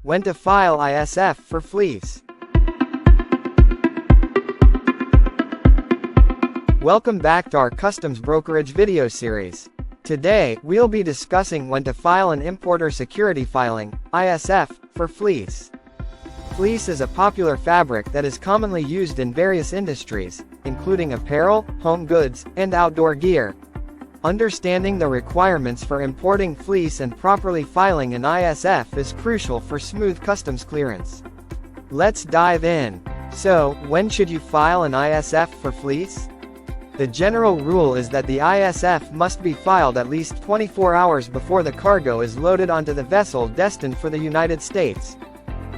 When to file ISF for Fleece. Welcome back to our customs brokerage video series. Today, we'll be discussing when to file an importer security filing, ISF, for fleece. Fleece is a popular fabric that is commonly used in various industries, including apparel, home goods, and outdoor gear. Understanding the requirements for importing fleece and properly filing an ISF is crucial for smooth customs clearance. Let's dive in. So, when should you file an ISF for fleece? The general rule is that the ISF must be filed at least 24 hours before the cargo is loaded onto the vessel destined for the United States.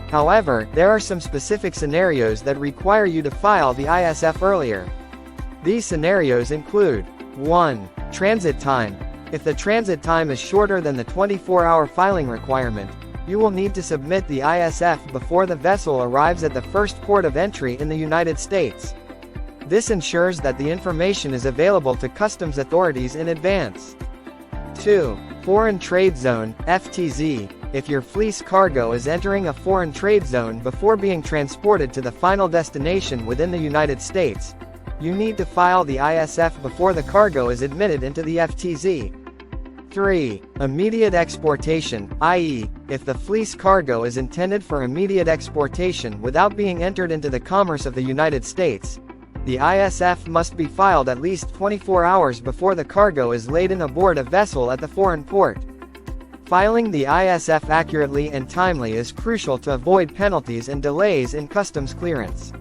However, there are some specific scenarios that require you to file the ISF earlier. These scenarios include: 1. Transit time. If the transit time is shorter than the 24-hour filing requirement, you will need to submit the ISF before the vessel arrives at the first port of entry in the United States. This ensures that the information is available to customs authorities in advance. 2. Foreign Trade Zone, FTZ. If your fleece cargo is entering a foreign trade zone before being transported to the final destination within the United States, you need to file the ISF before the cargo is admitted into the FTZ. 3. Immediate Exportation, i.e., if the fleece cargo is intended for immediate exportation without being entered into the commerce of the United States, the ISF must be filed at least 24 hours before the cargo is laden aboard a vessel at the foreign port. Filing the ISF accurately and timely is crucial to avoid penalties and delays in customs clearance.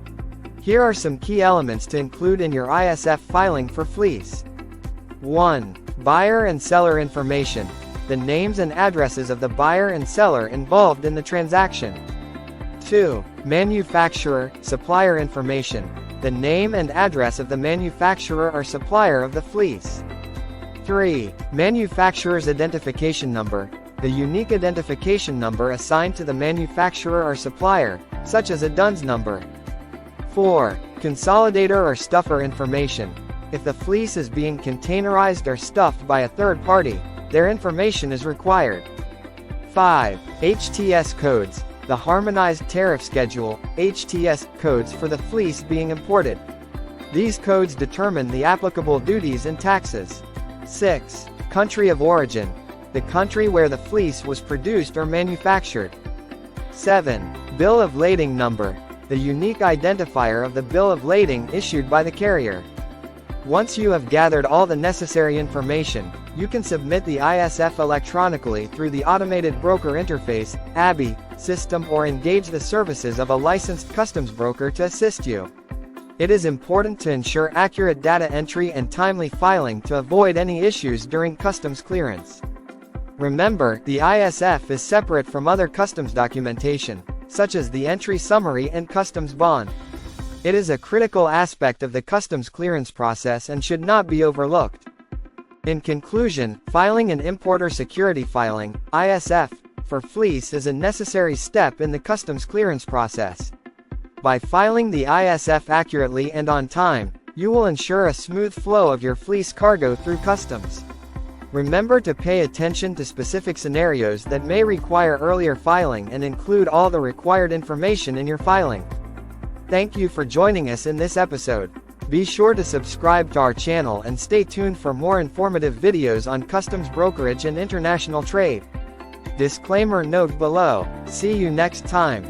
Here are some key elements to include in your ISF filing for fleece. 1. Buyer and seller information. The names and addresses of the buyer and seller involved in the transaction. 2. Manufacturer, supplier information. The name and address of the manufacturer or supplier of the fleece. 3. Manufacturer's identification number. The unique identification number assigned to the manufacturer or supplier, such as a DUNS number. 4. Consolidator or stuffer information. If the fleece is being containerized or stuffed by a third party, their information is required. 5. HTS codes. The Harmonized Tariff Schedule, HTS, codes for the fleece being imported. These codes determine the applicable duties and taxes. 6. Country of origin. The country where the fleece was produced or manufactured. 7. Bill of lading number. The unique identifier of the bill of lading issued by the carrier. Once you have gathered all the necessary information, you can submit the ISF electronically through the Automated Broker Interface, ABI, system or engage the services of a licensed customs broker to assist you. It is important to ensure accurate data entry and timely filing to avoid any issues during customs clearance. Remember, the ISF is separate from other customs documentation, such as the entry summary and customs bond. It is a critical aspect of the customs clearance process and should not be overlooked. In conclusion, filing an importer security filing, ISF, for fleece is a necessary step in the customs clearance process. By filing the ISF accurately and on time, you will ensure a smooth flow of your fleece cargo through customs. Remember to pay attention to specific scenarios that may require earlier filing and include all the required information in your filing. Thank you for joining us in this episode. Be sure to subscribe to our channel and stay tuned for more informative videos on customs brokerage and international trade. Disclaimer note below. See you next time.